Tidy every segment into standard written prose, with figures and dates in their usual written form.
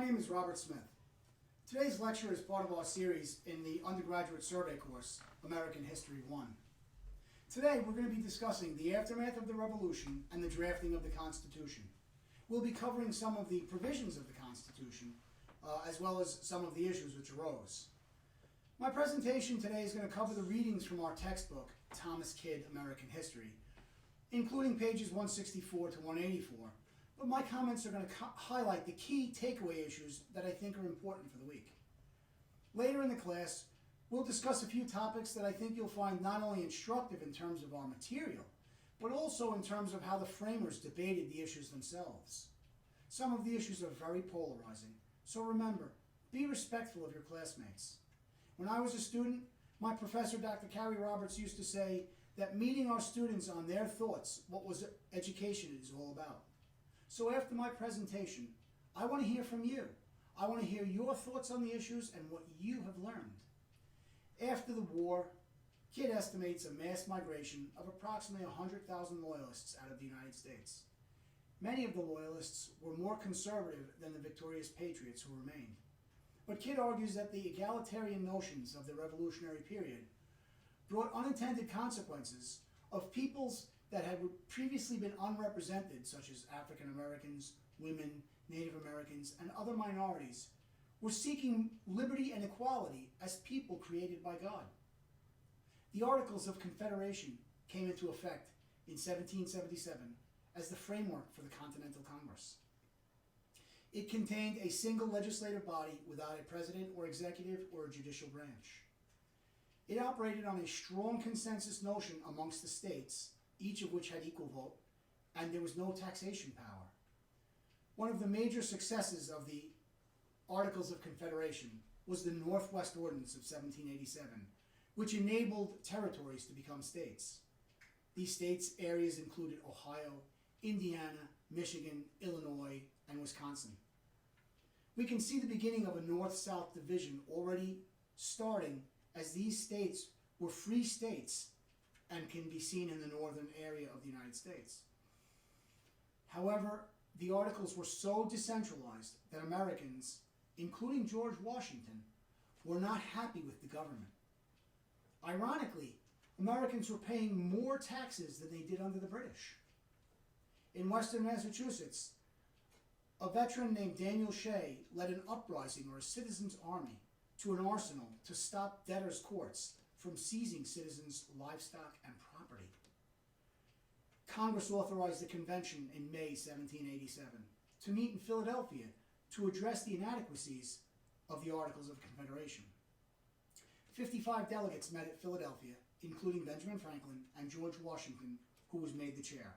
My name is Robert Smith. Today's lecture is part of our series in the undergraduate survey course, American History 1. Today we're going to be discussing the aftermath of the Revolution and the drafting of the Constitution. We'll be covering some of the provisions of the Constitution, as well as some of the issues which arose. My presentation today is going to cover the readings from our textbook, Thomas Kidd, American History, including pages 164 to 184. But my comments are going to highlight the key takeaway issues that I think are important for the week. Later in the class, we'll discuss a few topics that I think you'll find not only instructive in terms of our material, but also in terms of how the framers debated the issues themselves. Some of the issues are very polarizing, so remember, be respectful of your classmates. When I was a student, my professor, Dr. Carrie Roberts, used to say that meeting our students on their thoughts, what was education is all about. So after my presentation, I want to hear from you. I want to hear your thoughts on the issues and what you have learned. After the war, Kidd estimates a mass migration of approximately 100,000 Loyalists out of the United States. Many of the Loyalists were more conservative than the victorious patriots who remained. But Kidd argues that the egalitarian notions of the Revolutionary period brought unintended consequences of peoples that had previously been unrepresented, such as African Americans, women, Native Americans, and other minorities, were seeking liberty and equality as people created by God. The Articles of Confederation came into effect in 1777 as the framework for the Continental Congress. It contained a single legislative body without a president or executive or a judicial branch. It operated on a strong consensus notion amongst the states, each of which had equal vote, and there was no taxation power. One of the major successes of the Articles of Confederation was the Northwest Ordinance of 1787, which enabled territories to become states. These states' areas included Ohio, Indiana, Michigan, Illinois, and Wisconsin. We can see the beginning of a north-south division already starting, as these states were free states and can be seen in the northern area of the United States. However, the Articles were so decentralized that Americans, including George Washington, were not happy with the government. Ironically, Americans were paying more taxes than they did under the British. In western Massachusetts, a veteran named Daniel Shea led an uprising or a citizens' army to an arsenal to stop debtors' courts from seizing citizens' livestock and property. Congress authorized the convention in May 1787 to meet in Philadelphia to address the inadequacies of the Articles of Confederation. 55 delegates met at Philadelphia, including Benjamin Franklin and George Washington, who was made the chair.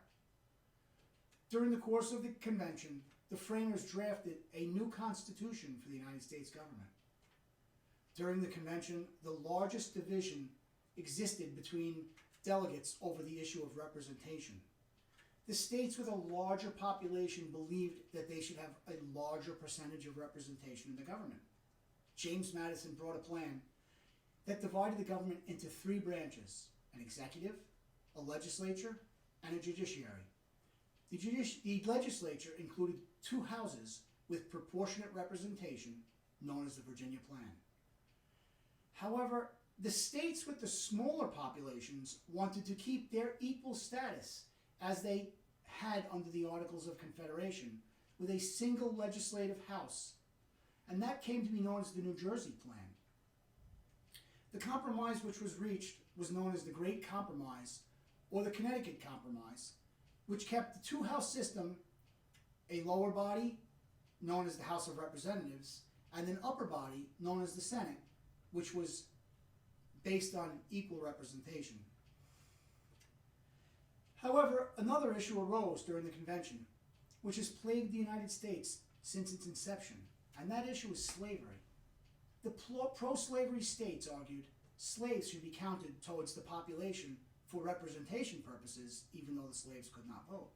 During the course of the convention, the framers drafted a new constitution for the United States government. During the convention, the largest division existed between delegates over the issue of representation. The states with a larger population believed that they should have a larger percentage of representation in the government. James Madison brought a plan that divided the government into three branches: an executive, a legislature, and a judiciary. The legislature included two houses with proportionate representation, known as the Virginia Plan. However, the states with the smaller populations wanted to keep their equal status as they had under the Articles of Confederation, with a single legislative house, and that came to be known as the New Jersey Plan. The compromise which was reached was known as the Great Compromise, or the Connecticut Compromise, which kept the two-house system, a lower body known as the House of Representatives, and an upper body known as the Senate, which was based on equal representation. However, another issue arose during the convention, which has plagued the United States since its inception, and that issue is slavery. The pro-slavery states argued slaves should be counted towards the population for representation purposes, even though the slaves could not vote.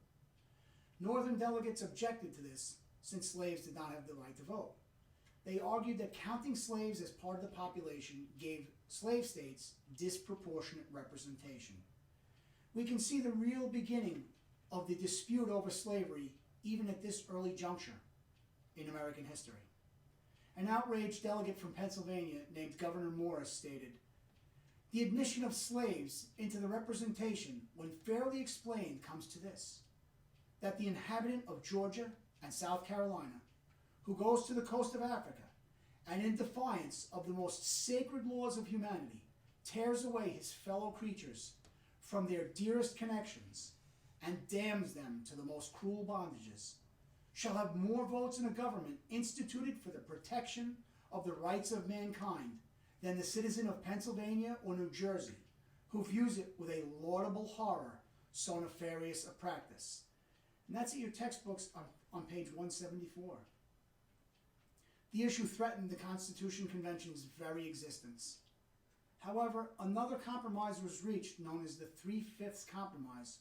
Northern delegates objected to this, since slaves did not have the right to vote. They argued that counting slaves as part of the population gave slave states disproportionate representation. We can see the real beginning of the dispute over slavery even at this early juncture in American history. an outraged delegate from Pennsylvania named Governor Morris stated, "The admission of slaves into the representation, when fairly explained, comes to this, that the inhabitant of Georgia and South Carolina, who goes to the coast of Africa, and in defiance of the most sacred laws of humanity, tears away his fellow creatures from their dearest connections and damns them to the most cruel bondages, shall have more votes in a government instituted for the protection of the rights of mankind than the citizen of Pennsylvania or New Jersey, who views it with a laudable horror so nefarious a practice." And that's in your textbooks on page 174. The issue threatened the Constitution Convention's very existence. However, another compromise was reached known as the 3/5 Compromise,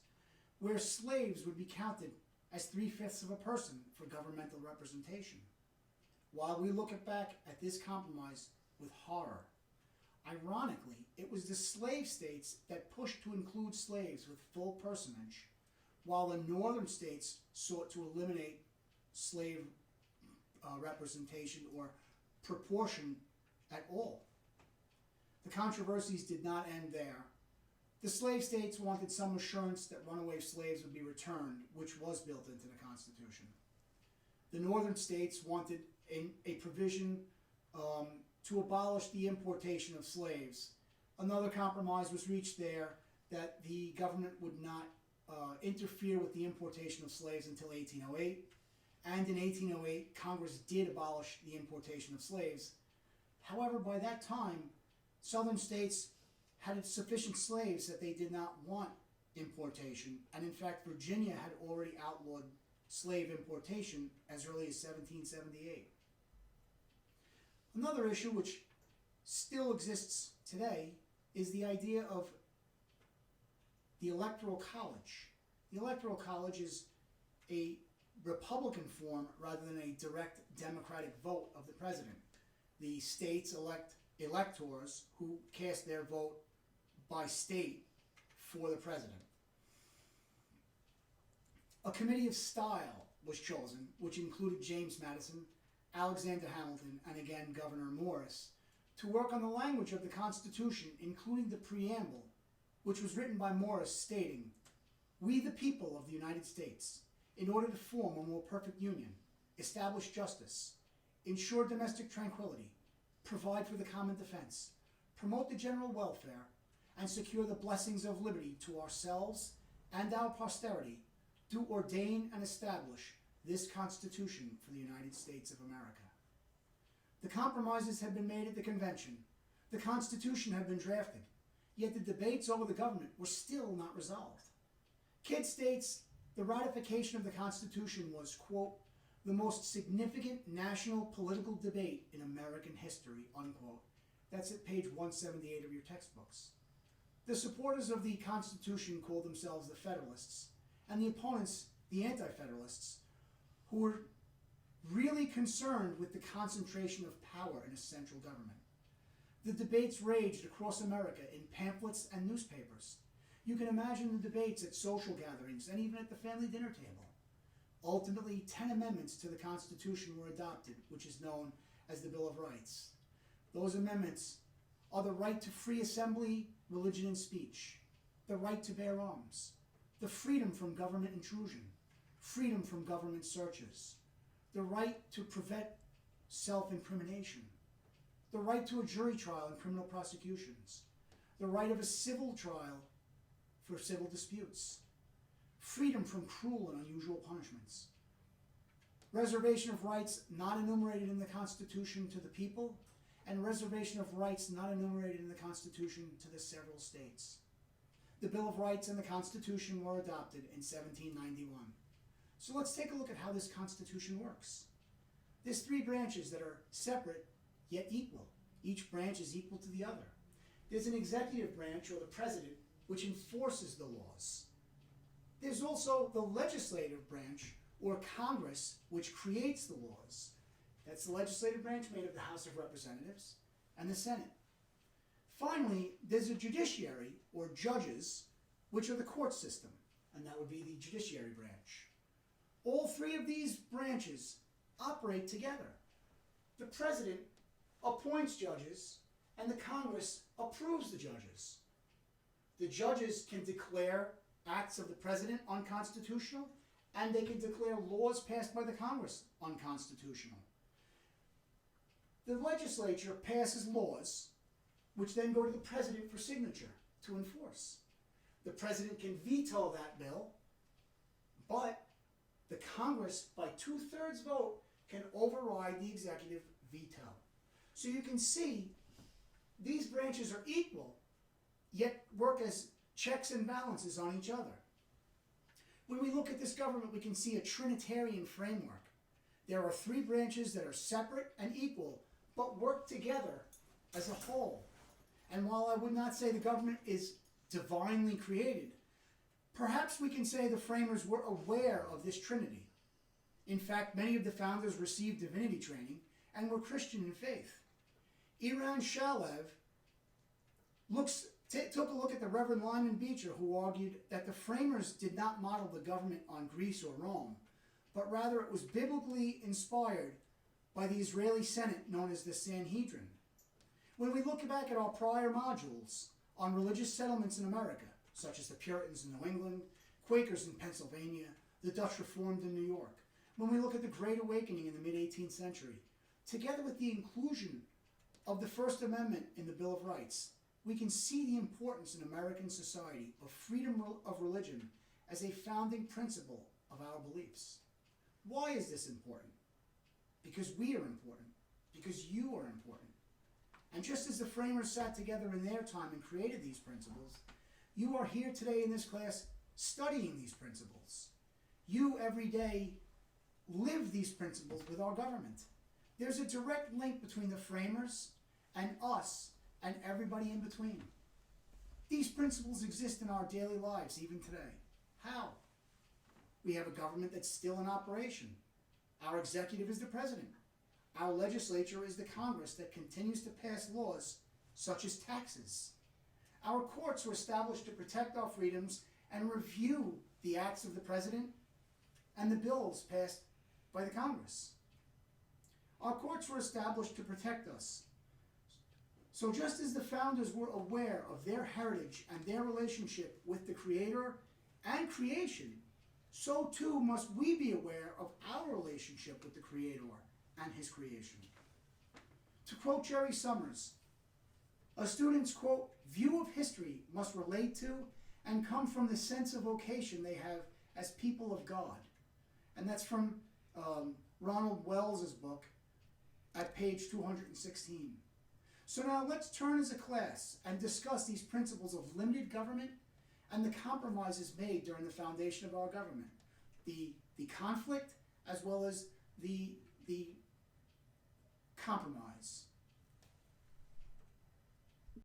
where slaves would be counted as 3/5 of a person for governmental representation. While we look back at this compromise with horror, ironically, it was the slave states that pushed to include slaves with full personage, while the northern states sought to eliminate slave representation or proportion at all. The controversies did not end there. The slave states wanted some assurance that runaway slaves would be returned, which was built into the Constitution. The northern states wanted a provision to abolish the importation of slaves. Another compromise was reached there that the government would not interfere with the importation of slaves until 1808. And in 1808, Congress did abolish the importation of slaves. However, by that time, southern states had sufficient slaves that they did not want importation. And in fact, Virginia had already outlawed slave importation as early as 1778. Another issue which still exists today is the idea of the Electoral College. The Electoral College is a Republican form rather than a direct democratic vote of the president. The states elect electors who cast their vote by state for the president. A committee of style was chosen, which included James Madison, Alexander Hamilton, and again Governor Morris, to work on the language of the Constitution, including the preamble, which was written by Morris, stating, "We the people of the United States, in order to form a more perfect union, establish justice, ensure domestic tranquility, provide for the common defense, promote the general welfare, and secure the blessings of liberty to ourselves and our posterity, do ordain and establish this Constitution for the United States of America." The compromises had been made at the convention. The Constitution had been drafted, yet the debates over the government were still not resolved. Kidd states, the ratification of the Constitution was, quote, "the most significant national political debate in American history," unquote. That's at page 178 of your textbooks. The supporters of the Constitution called themselves the Federalists, and the opponents the Anti-Federalists, who were really concerned with the concentration of power in a central government. The debates raged across America in pamphlets and newspapers. You can imagine the debates at social gatherings and even at the family dinner table. Ultimately, 10 amendments to the Constitution were adopted, which is known as the Bill of Rights. Those amendments are the right to free assembly, religion, and speech, the right to bear arms, the freedom from government intrusion, freedom from government searches, the right to prevent self-incrimination, the right to a jury trial in criminal prosecutions, the right of a civil trial for civil disputes, freedom from cruel and unusual punishments, reservation of rights not enumerated in the Constitution to the people, and reservation of rights not enumerated in the Constitution to the several states. The Bill of Rights and the Constitution were adopted in 1791. So let's take a look at how this Constitution works. There's 3 branches that are separate yet equal. Each branch is equal to the other. There's an executive branch, or the president, which enforces the laws. There's also the legislative branch, or Congress, which creates the laws. That's the legislative branch made of the House of Representatives and the Senate. Finally, there's a judiciary, or judges, which are the court system, and that would be the judiciary branch. All 3 of these branches operate together. The president appoints judges, and the Congress approves the judges. The judges can declare acts of the president unconstitutional, and they can declare laws passed by the Congress unconstitutional. The legislature passes laws, which then go to the president for signature to enforce. The president can veto that bill, but the Congress, by 2/3 vote, can override the executive veto. So you can see these branches are equal, yet work as checks and balances on each other. When we look at this government, we can see a Trinitarian framework. There are 3 branches that are separate and equal, but work together as a whole. And while I would not say the government is divinely created, perhaps we can say the framers were aware of this Trinity. In fact, many of the founders received divinity training and were Christian in faith. Iran Shalev took a look at the Reverend Lyman Beecher, who argued that the framers did not model the government on Greece or Rome, but rather it was biblically inspired by the Israeli Senate known as the Sanhedrin. When we look back at our prior modules on religious settlements in America, such as the Puritans in New England, Quakers in Pennsylvania, the Dutch Reformed in New York, when we look at the Great Awakening in the mid-18th century, together with the inclusion of the First Amendment in the Bill of Rights, we can see the importance in American society of freedom of religion as a founding principle of our beliefs. Why is this important? Because we are important. Because you are important. And just as the framers sat together in their time and created these principles, you are here today in this class studying these principles. You every day live these principles with our government. There's a direct link between the framers and us and everybody in between. These principles exist in our daily lives even today. How? We have a government that's still in operation. Our executive is the president. Our legislature is the Congress that continues to pass laws such as taxes. Our courts were established to protect our freedoms and review the acts of the president and the bills passed by the Congress. Our courts were established to protect us. So just as the founders were aware of their heritage and their relationship with the Creator and creation, so too must we be aware of our relationship with the Creator and His creation. To quote Jerry Summers, a student's, quote, view of history must relate to and come from the sense of vocation they have as people of God. And that's from Ronald Wells's book at page 216. So now let's turn as a class and discuss these principles of limited government and the compromises made during the foundation of our government. The conflict as well as the